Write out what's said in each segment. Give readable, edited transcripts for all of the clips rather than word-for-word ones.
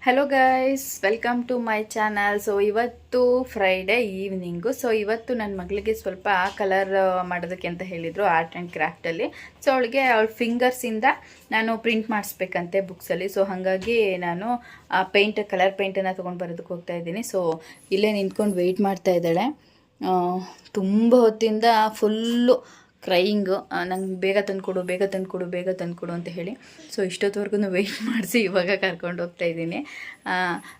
Hello guys, welcome to my channel. So ಇವತ್ತು Friday evening. So ಇವತ್ತು ನನ್ನ ಮಗಳಿಗೆ ಸ್ವಲ್ಪ ಕಲರ್ ಮಾಡೋದಕ್ಕೆ ಅಂತ ಹೇಳಿದರು ಆರ್ಟ್ ಆ್ಯಂಡ್ ಕ್ರಾಫ್ಟಲ್ಲಿ. ಸೊ ಅವಳಿಗೆ ಅವಳ ಫಿಂಗರ್ಸಿಂದ ನಾನು ಪ್ರಿಂಟ್ ಮಾಡಿಸ್ಬೇಕಂತೆ ಬುಕ್ಸಲ್ಲಿ. ಸೊ ಹಾಗಾಗಿ ನಾನು ಕಲರ್ ಪೇಂಟನ್ನು ತೊಗೊಂಡು ಬರೋದಕ್ಕೆ ಹೋಗ್ತಾ ಇದ್ದೀನಿ. ಸೊ ಇಲ್ಲೇ ನಿಂತ್ಕೊಂಡು ವೆಯ್ಟ್ ಮಾಡ್ತಾ ಇದ್ದಾಳೆ. ತುಂಬ ಹೊತ್ತಿಂದ ಫುಲ್ಲು ಕ್ರೈಯಿಂಗು, ನಂಗೆ ಬೇಗ ತಂದುಕೊಡು ಅಂತ ಹೇಳಿ. ಸೊ ಇಷ್ಟೊತ್ತವರೆಗೂ ವೆಯ್ಟ್ ಮಾಡಿಸಿ ಇವಾಗ ಕರ್ಕೊಂಡು ಹೋಗ್ತಾ ಇದ್ದೀನಿ.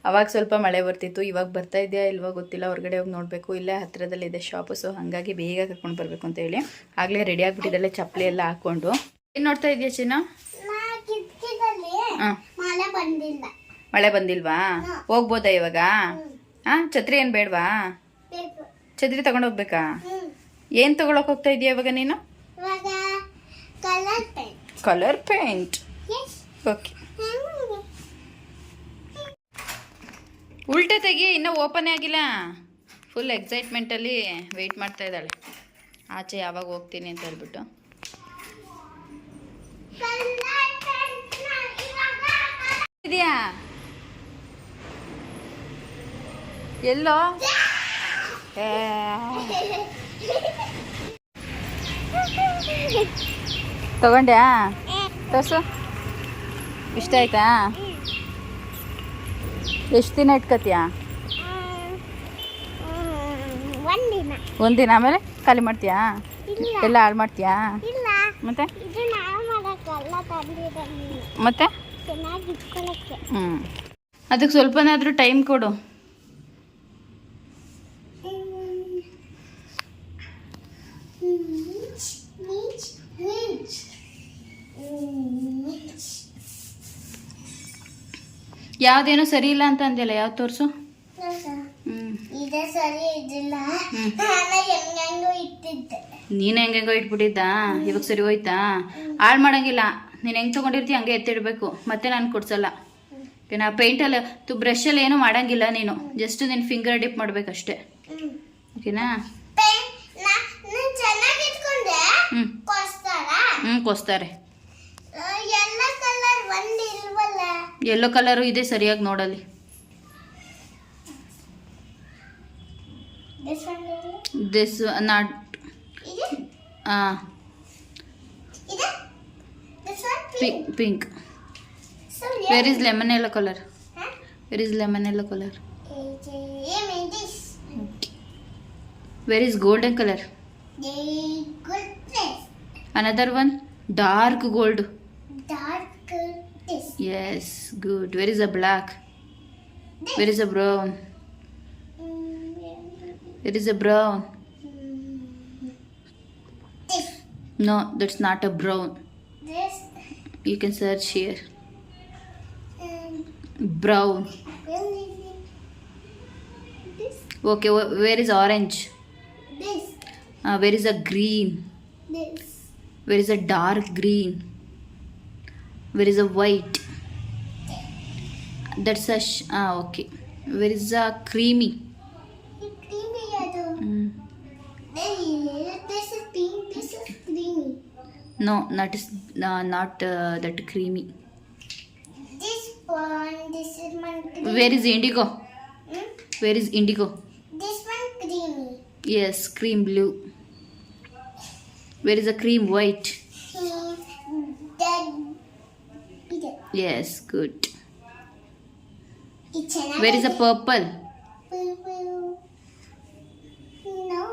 ಅವಾಗ ಸ್ವಲ್ಪ ಮಳೆ ಬರ್ತಿತ್ತು, ಇವಾಗ ಬರ್ತಾ ಇದೆಯಾ ಇಲ್ವಾ ಗೊತ್ತಿಲ್ಲ. ಹೊರಗಡೆ ಹೋಗಿ ನೋಡಬೇಕು. ಇಲ್ಲೇ ಹತ್ತಿರದಲ್ಲಿದೆ ಶಾಪು. ಸೊ ಹಾಗಾಗಿ ಬೇಗ ಕರ್ಕೊಂಡು ಬರಬೇಕು ಅಂತ ಹೇಳಿ ಆಗಲೇ ರೆಡಿ ಆಗಿಬಿಟ್ಟಿದ್ದಲ್ಲೇ ಚಪ್ಪಲಿ ಎಲ್ಲ ಹಾಕ್ಕೊಂಡು. ಏನು ನೋಡ್ತಾ ಇದೆಯಾ ಚಿನ್ನ? ಮಳೆ ಬಂದಿಲ್ವಾ? ಹೋಗ್ಬೋದಾ ಇವಾಗ? ಛತ್ರಿ ಏನು ಬೇಡವಾ? ಛತ್ರಿ ತಗೊಂಡು ಹೋಗ್ಬೇಕಾ? ಏನು ತಗೊಳಕ್ ಹೋಗ್ತಾ ಇದೀಯ ಇವಾಗ ನೀನು? Colour paint. ಓಕೆ, ಉಲ್ಟೆ ತೆಗಿ, ಇನ್ನೂ ಓಪನ್ ಆಗಿಲ್ಲ. ಫುಲ್ ಎಕ್ಸೈಟ್ಮೆಂಟಲ್ಲಿ ವೆಯ್ಟ್ ಮಾಡ್ತಾ ಇದ್ದಾಳೆ. ಆಚೆ ಯಾವಾಗ ಹೋಗ್ತೀನಿ ಅಂತ ಹೇಳ್ಬಿಟ್ಟು. ಇದೆಯಾ ಎಲ್ಲೋ? ತಗೊಂಡ್ಯಾ? ತೋರ್ಸು. ಇಷ್ಟ ಆಯ್ತಾ? ಎಷ್ಟು ದಿನ ಇಟ್ಕೊತೀಯಾ? ಒಂದಿನ. ಆಮೇಲೆ ಖಾಲಿ ಮಾಡ್ತೀಯಾ? ಎಲ್ಲ ಹಾಳು ಮಾಡ್ತೀಯಾ? ಮತ್ತೆ ಮತ್ತೆ ಅದಕ್ಕೆ ಸ್ವಲ್ಪನಾದರೂ ಟೈಮ್ ಕೊಡು. ಯಾವ್ದೇನೋ ಸರಿ ಇಲ್ಲ ಅಂತ ಅಂದ್ಯಲ್ಲ, ಯಾವ್ದು ತೋರಿಸು. ನೀನು ಹೆಂಗೆಂಗೋ ಇಟ್ಬಿಟ್ಟಿದ್ದ, ಇವಾಗ ಸರಿ ಹೋಯ್ತಾ? ಹಾಳು ಮಾಡಂಗಿಲ್ಲ. ನೀನು ಹೆಂಗೆ ತೊಗೊಂಡಿರ್ತೀಯ ಹಂಗೆ ಎತ್ತಿಡ್ಬೇಕು. ಮತ್ತೆ ನಾನು ಕೊಡ್ಸಲ್ಲ ಓಕೆನಾ? ಪೇಂಟಲ್ಲಿ ಬ್ರಷಲ್ಲಿ ಏನೂ ಮಾಡಂಗಿಲ್ಲ. ನೀನು ಜಸ್ಟ್ ನಿನ್ನ ಫಿಂಗರ್ ಡಿಪ್ ಮಾಡ್ಬೇಕಷ್ಟೆ ಓಕೆನಾ? ಕೊಸ್ತಾರೆ. ಯೆಲ್ಲೋ ಕಲರು ಇದೆ, ಸರಿಯಾಗಿ ನೋಡಲಿ. This not pink. Where is lemon yellow colour? Where is lemon yellow colour? Where is golden colour? Another one, dark gold. Yes, good. Where is the black? Where is the brown? Where is the brown? No, that's not a brown. You can search here. Brown. Okay, where is orange? Where is the green? Where is a dark green? Where is a white? That's a okay. Where is a creamy? This is pink. This is creamy. No, not that creamy. This one. This is one. Creamy. Where is indigo? Where is indigo? This one creamy. Yes, cream blue. Where is a cream white? Yes, good. Where is a purple? No,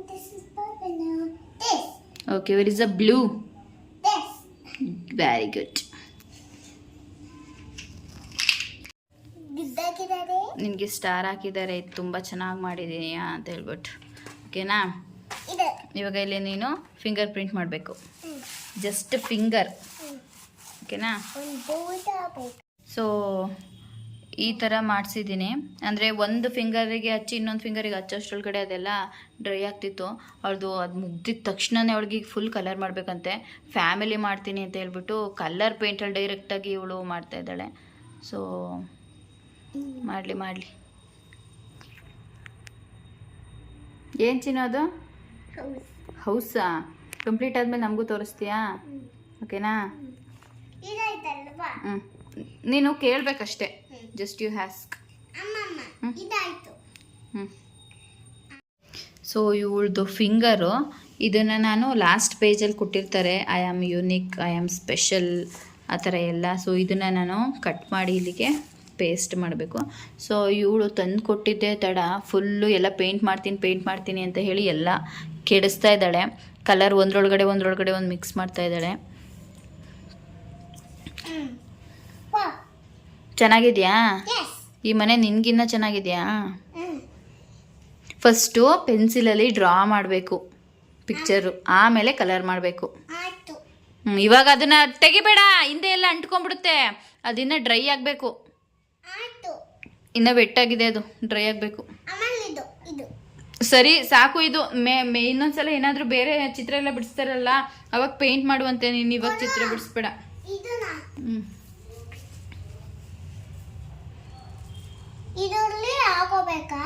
this is purple now. This. Okay, where is a blue? This. Very good. ನಿನಗೆ star ಹಾಕಿದ್ದಾರೆ, ತುಂಬ ಚೆನ್ನಾಗಿ ಮಾಡಿದ್ದೀನಿ ಅಂತ ಹೇಳ್ಬಿಟ್ಟು ಓಕೆನಾ? ಇವಾಗ ಇಲ್ಲಿ ನೀನು ಫಿಂಗರ್ ಪ್ರಿಂಟ್ ಮಾಡಬೇಕು. ಜಸ್ಟ್ ಫಿಂಗರ್ ಓಕೆನಾ? ಸೊ ಈ ಥರ ಮಾಡಿಸಿದ್ದೀನಿ. ಅಂದರೆ ಒಂದು ಫಿಂಗರಿಗೆ ಹಚ್ಚಿ ಇನ್ನೊಂದು ಫಿಂಗರಿಗೆ ಹಚ್ಚೋಷ್ಟ್ರೊಳಗಡೆ ಅದೆಲ್ಲ ಡ್ರೈ ಆಗ್ತಿತ್ತು. ಅವಳದು ಅದು ಮುಗ್ದಿದ ತಕ್ಷಣವೇ ಅವಳಿಗೆ ಫುಲ್ ಕಲರ್ ಮಾಡಬೇಕಂತೆ. ಫ್ಯಾಮಿಲಿ ಮಾಡ್ತೀನಿ ಅಂತ ಹೇಳ್ಬಿಟ್ಟು ಕಲರ್ ಪೇಂಟಲ್ಲಿ ಡೈರೆಕ್ಟಾಗಿ ಇವಳು ಮಾಡ್ತಾಯಿದ್ದಾಳೆ. ಸೊ ಮಾಡಲಿ. ಏನು ಚಿನ್ನೋದು? ಹೌಸಾ? ಕಂಪ್ಲೀಟ್ ಆದಮೇಲೆ ನಮಗೂ ತೋರಿಸ್ತೀಯಾ? ಓಕೆನಾ? ನೀನು ಕೇಳಬೇಕಷ್ಟೆ. Just you ಹ್ಯಾಸ್ಕ್. ಅಮ್ಮಮ್ಮ ಇದಾಯ್ತು. ಸೊ ಇವಳದು ಫಿಂಗರು ಇದನ್ನು ನಾನು ಲಾಸ್ಟ್ ಪೇಜಲ್ಲಿ ಕೊಟ್ಟಿರ್ತಾರೆ I am unique, I am special ಆ ಥರ ಎಲ್ಲ. ಸೊ ಇದನ್ನು ನಾನು ಕಟ್ ಮಾಡಿ ಇಲ್ಲಿಗೆ ಪೇಸ್ಟ್ ಮಾಡಬೇಕು. ಸೊ ಇವಳು ತಂದು ಕೊಟ್ಟಿದ್ದೆ ತಡ ಫುಲ್ಲು ಎಲ್ಲ ಪೇಂಟ್ ಮಾಡ್ತೀನಿ ಅಂತ ಹೇಳಿ ಎಲ್ಲ ಕೆಡಿಸ್ತಾ ಇದ್ದಾಳೆ. ಕಲರ್ ಒಂದರೊಳಗಡೆ ಒಂದು ಮಿಕ್ಸ್ ಮಾಡ್ತಾ ಇದ್ದಾಳೆ. ಚೆನ್ನಾಗಿದೆಯಾ? ಈ ಮನೆ ನಿನ್ಗಿನ್ನ ಚೆನ್ನಾಗಿದೆಯಾ? ಫಸ್ಟು ಪೆನ್ಸಿಲಲ್ಲಿ ಡ್ರಾ ಮಾಡಬೇಕು ಪಿಕ್ಚರು, ಆಮೇಲೆ ಕಲರ್ ಮಾಡಬೇಕು. ಇವಾಗ ಅದನ್ನ ತೆಗಿಬೇಡ, ಹಿಂದೆ ಎಲ್ಲ ಅಂಟ್ಕೊಂಡ್ಬಿಡುತ್ತೆ. ಅದಿನ್ನ ಡ್ರೈ ಆಗಬೇಕು. ಇನ್ನು ವೆಟ್ಟಾಗಿದೆ, ಅದು ಡ್ರೈ ಆಗಬೇಕು. ಸರಿ ಸಾಕು. ಇದು ಇನ್ನೊಂದ್ಸಲ ಏನಾದರೂ ಬೇರೆ ಚಿತ್ರ ಎಲ್ಲ ಬಿಡಿಸ್ತಾರಲ್ಲ ಅವಾಗ ಪೇಂಟ್ ಮಾಡುವಂತೆ. ನೀನು ಇವಾಗ ಚಿತ್ರ ಬಿಡಿಸ್ಬೇಡ. ಇದರಲ್ಲಿ ಹಾಕೋಬೇಕಾ?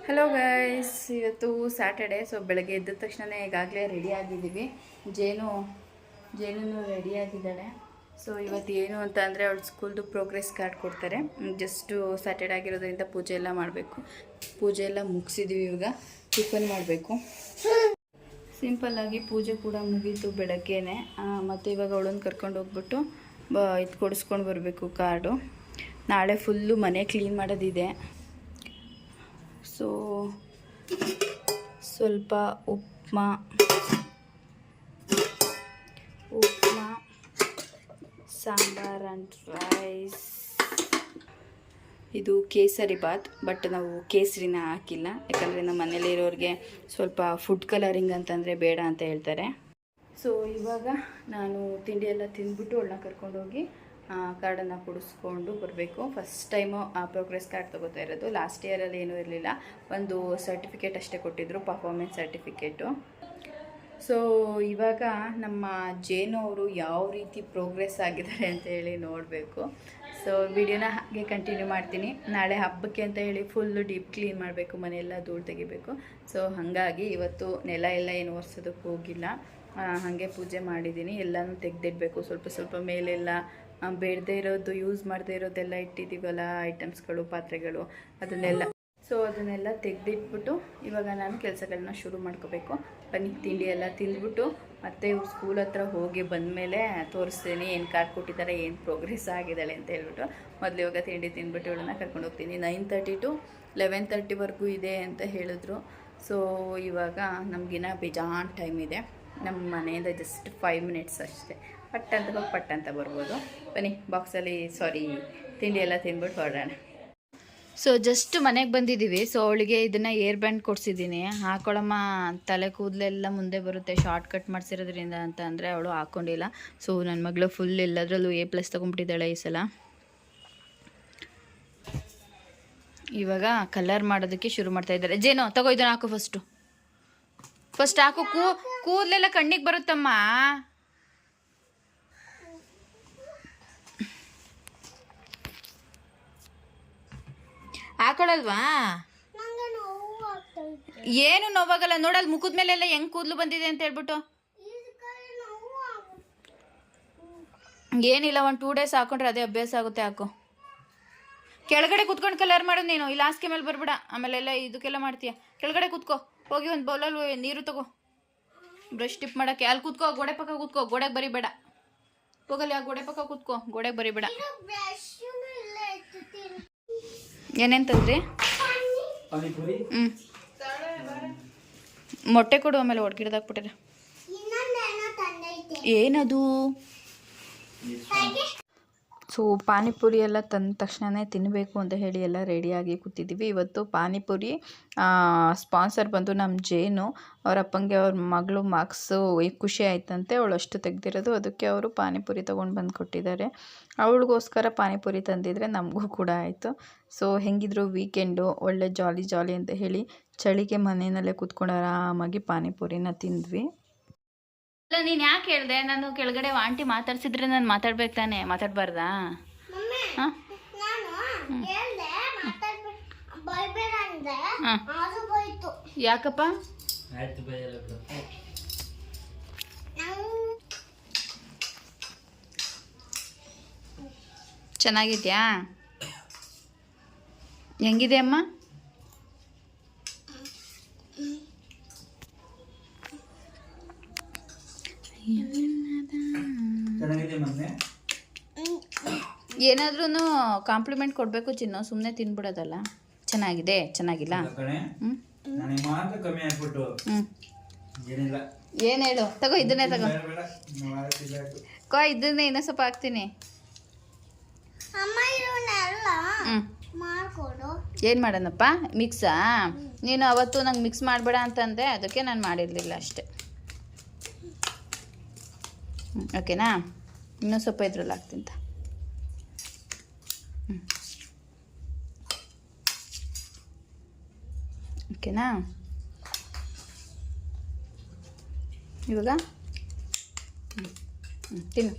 ಹಲೋ ಗೈಸ್, ಇವತ್ತು ಸ್ಯಾಟರ್ಡೆ. ಸೊ ಬೆಳಗ್ಗೆ ಎದ್ದ ತಕ್ಷಣ ಈಗಾಗಲೇ ರೆಡಿ ಆಗಿದ್ದೀವಿ. ಜೇನು ರೆಡಿಯಾಗಿದ್ದಾಳೆ. ಸೊ ಇವತ್ತು ಏನು ಅಂತ ಅಂದರೆ ಅವಳು ಸ್ಕೂಲ್ದು ಪ್ರೋಗ್ರೆಸ್ ಕಾರ್ಡ್ ಕೊಡ್ತಾರೆ. ಜಸ್ಟು ಸ್ಯಾಟರ್ಡೆ ಆಗಿರೋದ್ರಿಂದ ಪೂಜೆ ಎಲ್ಲ ಮಾಡಬೇಕು. ಪೂಜೆ ಎಲ್ಲ ಮುಗಿಸಿದ್ವಿ. ಇವಾಗ ಟಿಫನ್ ಮಾಡಬೇಕು. ಸಿಂಪಲ್ಲಾಗಿ ಪೂಜೆ ಕೂಡ ಮುಗೀತು ಬೆಳಗ್ಗೆನೆ. ಮತ್ತು ಇವಾಗ ಅವಳನ್ನು ಕರ್ಕೊಂಡು ಹೋಗ್ಬಿಟ್ಟು ಇದು ಕೊಡಿಸ್ಕೊಂಡು ಬರಬೇಕು ಕಾರ್ಡು. ನಾಳೆ ಫುಲ್ಲು ಮನೆ ಕ್ಲೀನ್ ಮಾಡೋದಿದೆ. ಸೊ ಸ್ವಲ್ಪ ಉಪ್ಮಾ, ಸಾಂಬಾರ್ ಆ್ಯಂಡ್ ರೈಸ್. ಇದು ಕೇಸರಿ ಬಾತ್, ಬಟ್ ನಾವು ಕೇಸರಿನ ಹಾಕಿಲ್ಲ. ಯಾಕಂದರೆ ನಮ್ಮ ಮನೇಲಿ ಇರೋರಿಗೆ ಸ್ವಲ್ಪ ಫುಡ್ ಕಲರಿಂಗ್ ಅಂತಂದರೆ ಬೇಡ ಅಂತ ಹೇಳ್ತಾರೆ. ಸೊ ಇವಾಗ ನಾನು ತಿಂಡಿ ಎಲ್ಲ ತಿಂದ್ಬಿಟ್ಟು ಅವಳನ್ನ ಕರ್ಕೊಂಡೋಗಿ ಕಾರ್ಡನ್ನು ಕೊಡಿಸ್ಕೊಂಡು ಬರಬೇಕು. ಫಸ್ಟ್ ಟೈಮು ಪ್ರೋಗ್ರೆಸ್ ಕಾರ್ಡ್ ತೊಗೋತಾ ಇರೋದು. ಲಾಸ್ಟ್ ಇಯರಲ್ಲಿ ಏನೂ ಇರಲಿಲ್ಲ, ಒಂದು ಸರ್ಟಿಫಿಕೇಟ್ ಅಷ್ಟೇ ಕೊಟ್ಟಿದ್ದರು, ಪರ್ಫಾರ್ಮೆನ್ಸ್ ಸರ್ಟಿಫಿಕೇಟು. ಸೊ ಇವಾಗ ನಮ್ಮ ಜೇನು ಅವರು ಯಾವ ರೀತಿ ಪ್ರೋಗ್ರೆಸ್ ಆಗಿದ್ದಾರೆ ಅಂತ ಹೇಳಿ ನೋಡಬೇಕು. ಸೊ ವಿಡಿಯೋನ ಹಾಗೆ ಕಂಟಿನ್ಯೂ ಮಾಡ್ತೀನಿ. ನಾಳೆ ಹಬ್ಬಕ್ಕೆ ಅಂತ ಹೇಳಿ ಫುಲ್ಲು ಡೀಪ್ ಕ್ಲೀನ್ ಮಾಡಬೇಕು, ಮನೆಯೆಲ್ಲ ಧೂಳು ತೆಗಿಬೇಕು. ಸೊ ಹಾಗಾಗಿ ಇವತ್ತು ನೆಲ ಎಲ್ಲ ಏನು ಒರೆಸೋದಕ್ಕೆ ಹೋಗಿಲ್ಲ, ಹಾಗೆ ಪೂಜೆ ಮಾಡಿದ್ದೀನಿ. ಎಲ್ಲನೂ ತೆಗೆದಿಡಬೇಕು. ಸ್ವಲ್ಪ ಮೇಲೆಲ್ಲ ಬೇಡದೇ ಇರೋದು, ಯೂಸ್ ಮಾಡದೇ ಇರೋದೆಲ್ಲ ಇಟ್ಟಿದ್ದೀವಲ್ಲ ಐಟಮ್ಸ್ಗಳು, ಪಾತ್ರೆಗಳು, ಅದನ್ನೆಲ್ಲ ತೆಗೆದಿಟ್ಬಿಟ್ಟು ಇವಾಗ ನಾನು ಕೆಲಸಗಳನ್ನ ಶುರು ಮಾಡ್ಕೋಬೇಕು. ಬನ್ನಿ ತಿಂಡಿ ಎಲ್ಲ ತಿಂದ್ಬಿಟ್ಟು ಮತ್ತೆ ಇವ್ರು ಸ್ಕೂಲ್ ಹತ್ರ ಹೋಗಿ ಬಂದಮೇಲೆ ತೋರಿಸ್ತೀನಿ ಏನು ಕಾರ್ಡ್ ಕೊಟ್ಟಿದ್ದಾರೆ, ಏನು ಪ್ರೋಗ್ರೆಸ್ ಆಗಿದ್ದಾಳೆ ಅಂತ ಹೇಳ್ಬಿಟ್ಟು. ಮೊದಲು ಇವಾಗ ತಿಂಡಿ ತಿಂದ್ಬಿಟ್ಟು ಇವಳನ್ನ ಕರ್ಕೊಂಡು ಹೋಗ್ತೀನಿ. 9:30 to 11:30ವರೆಗೂ ಇದೆ ಅಂತ ಹೇಳಿದ್ರು. ಸೊ ಇವಾಗ ನಮಗಿನ್ನ ಬೇಜಾನ್ ಟೈಮ್ ಇದೆ. ನಮ್ಮ ಮನೆಯಿಂದ ಜಸ್ಟ್ 5 ಮಿನಿಟ್ಸ್ ಅಷ್ಟೇ. ಪಟ್ ಅಂತ ಬರ್ಬೋದು. ಬನ್ನಿ ಬಾಕ್ಸಲ್ಲಿ ತಿಂಡಿ ಎಲ್ಲ ತಿಂದ್ಬಿಟ್ಟು ಹೊರಡೋಣ. ಸೊ ಜಸ್ಟ್ ಮನೆಗೆ ಬಂದಿದ್ದೀವಿ. ಸೊ ಅವಳಿಗೆ ಇದನ್ನು ಏರ್ ಬ್ಯಾಂಡ್ ಕೊಡಿಸಿದ್ದೀನಿ. ಹಾಕೊಳ್ಳಮ್ಮ, ತಲೆ ಕೂದಲೆಲ್ಲ ಮುಂದೆ ಬರುತ್ತೆ, ಶಾರ್ಟ್ ಕಟ್ ಮಾಡಿಸಿರೋದ್ರಿಂದ ಅಂತ ಅಂದರೆ ಅವಳು ಹಾಕ್ಕೊಂಡಿಲ್ಲ. ಸೊ ನನ್ನ ಮಗಳು ಫುಲ್ ಎಲ್ಲದರಲ್ಲೂ A+ ತೊಗೊಂಡ್ಬಿಟ್ಟಿದ್ದಾಳೆ ಈ ಸಲ. ಇವಾಗ ಕಲರ್ ಮಾಡೋದಕ್ಕೆ ಶುರು ಮಾಡ್ತಾ ಇದ್ದಾರೆ. ಜೇನು ತಗೋ ಇದನ್ನು ಹಾಕು, ಫಸ್ಟ್ ಹಾಕು. ಕೂದಲೆಲ್ಲ ಕಣ್ಣಿಗೆ ಬರುತ್ತಮ್ಮ. ಹಾಕೊಳ್ಳಲ್ವಾ? ಏನು ನೋವಾಗಲ್ಲ ನೋಡಲ್, ಮುಖದ ಮೇಲೆಲ್ಲ ಹೆಂಗ್ ಕೂದಲು ಬಂದಿದೆ ಅಂತ ಹೇಳ್ಬಿಟ್ಟು. ಏನಿಲ್ಲ, ಒಂದು 2 days ಹಾಕೊಂಡ್ರೆ ಅದೇ ಅಭ್ಯಾಸ ಆಗುತ್ತೆ. ಹಾಕು. ಕೆಳಗಡೆ ಕುತ್ಕೊಂಡು ಕಲರ್ ಮಾಡು ನೀನು. ಇಲ್ಲಿ ಹಾಸಿಗೆ ಮೇಲೆ ಬರ್ಬೇಡ, ಆಮೇಲೆಲ್ಲ ಇದಕ್ಕೆಲ್ಲ ಮಾಡ್ತೀಯ. ಕೆಳಗಡೆ ಕುತ್ಕೋ, ಹೋಗಿ ಒಂದು ಬೌಲಲ್ಲಿ ನೀರು ತಗೋ, ಬ್ರಷ್ ಟಿಪ್ ಮಾಡೋಕ್ಕೆ. ಅಲ್ಲಿ ಕುತ್ಕೋ, ಗೋಡೆ ಪಕ್ಕ ಕುತ್ಕೋ, ಗೋಡೆಗೆ ಬರಿಬೇಡ. ಹೋಗಲ್ಲಿ ಆ ಗೋಡೆ ಪಕ್ಕ ಕುತ್ಕೋ, ಗೋಡೆಗೆ ಬರಿಬೇಡ. ಏನೇಂತಂದ್ರಿ? ಮೊಟ್ಟೆ ಕೊಡು, ಆಮೇಲೆ ಒಡ್ಗಿಡ್ದಾಕ್ಬಿಟ್ಟಿರ. ಏನದು? ಸೊ ಪಾನಿಪುರಿ ಎಲ್ಲ ತಂದ ತಕ್ಷಣವೇ ತಿನ್ನಬೇಕು ಅಂತ ಹೇಳಿ ಎಲ್ಲ ರೆಡಿಯಾಗಿ ಕೂತಿದ್ದೀವಿ. ಇವತ್ತು ಪಾನಿಪುರಿ ಸ್ಪಾನ್ಸರ್ ಬಂದು ನಮ್ಮ ಜೇನು. ಅವ್ರ ಅಪ್ಪಂಗೆ ಅವ್ರ ಮಗಳು ಮಾರ್ಕ್ಸು ಖುಷಿ ಆಯ್ತಂತೆ, ಅವಳು ಅಷ್ಟು ತೆಗೆದಿರೋದು, ಅದಕ್ಕೆ ಅವರು ಪಾನಿಪುರಿ ತೊಗೊಂಡು ಬಂದು ಕೊಟ್ಟಿದ್ದಾರೆ. ಅವಳಿಗೋಸ್ಕರ ಪಾನಿಪುರಿ ತಂದಿದ್ರೆ ನಮಗೂ ಕೂಡ ಆಯಿತು. ಸೊ ಹೆಂಗಿದ್ರು ವೀಕೆಂಡು ಒಳ್ಳೆ ಜಾಲಿ ಜಾಲಿ ಅಂತ ಹೇಳಿ ಚಳಿಗೆ ಮನೆಯಲ್ಲೇ ಕೂತ್ಕೊಂಡು ಆರಾಮಾಗಿ ಪಾನಿಪುರಿನ ತಿಂದ್ವಿ. ಅಲ್ಲ, ನೀನು ಯಾಕೆ ಹೇಳಿದೆ? ನಾನು ಕೆಳಗಡೆ ಆಂಟಿ ಮಾತಾಡ್ಸಿದ್ರೆ ನಾನು ಮಾತಾಡ್ಬೇಕು ತಾನೆ, ಮಾತಾಡಬಾರ್ದಾ? ಹಾಂ ಯಾಕಪ್ಪ? ಚೆನ್ನಾಗಿದ್ಯಾ? ಹೆಂಗಿದೆ ಅಮ್ಮ? ಏನಾದ್ರೂ ಕಾಂಪ್ಲಿಮೆಂಟ್ ಕೊಡಬೇಕು ಚಿನ್ನು, ಸುಮ್ಮನೆ ತಿನ್ಬಿಡೋದಲ್ಲ. ಚೆನ್ನಾಗಿದೆ, ಚೆನ್ನಾಗಿಲ್ಲ? ಹ್ಞೂ ಏನು ಹೇಳು? ತಗೋ ಇದನ್ನೇ ತಗೋ, ಇದನ್ನೇ ಇನ್ನೂ ಸ್ವಲ್ಪ ಹಾಕ್ತೀನಿ. ಏನು ಮಾಡೋಣಪ್ಪ? ಮಿಕ್ಸಾ? ನೀನು ಅವತ್ತು ನಂಗೆ ಮಿಕ್ಸ್ ಮಾಡಬೇಡ ಅಂತಂದೆ, ಅದಕ್ಕೆ ನಾನು ಮಾಡಿರಲಿಲ್ಲ ಅಷ್ಟೆ. ಓಕೆನಾ? ಇನ್ನೂ ಸ್ವಲ್ಪ ಇದ್ರಲ್ಲಿ ಹಾಕ್ತೀನಿ. ಓಕೆನಾ? ಇವಾಗ ತಿನ್ನು.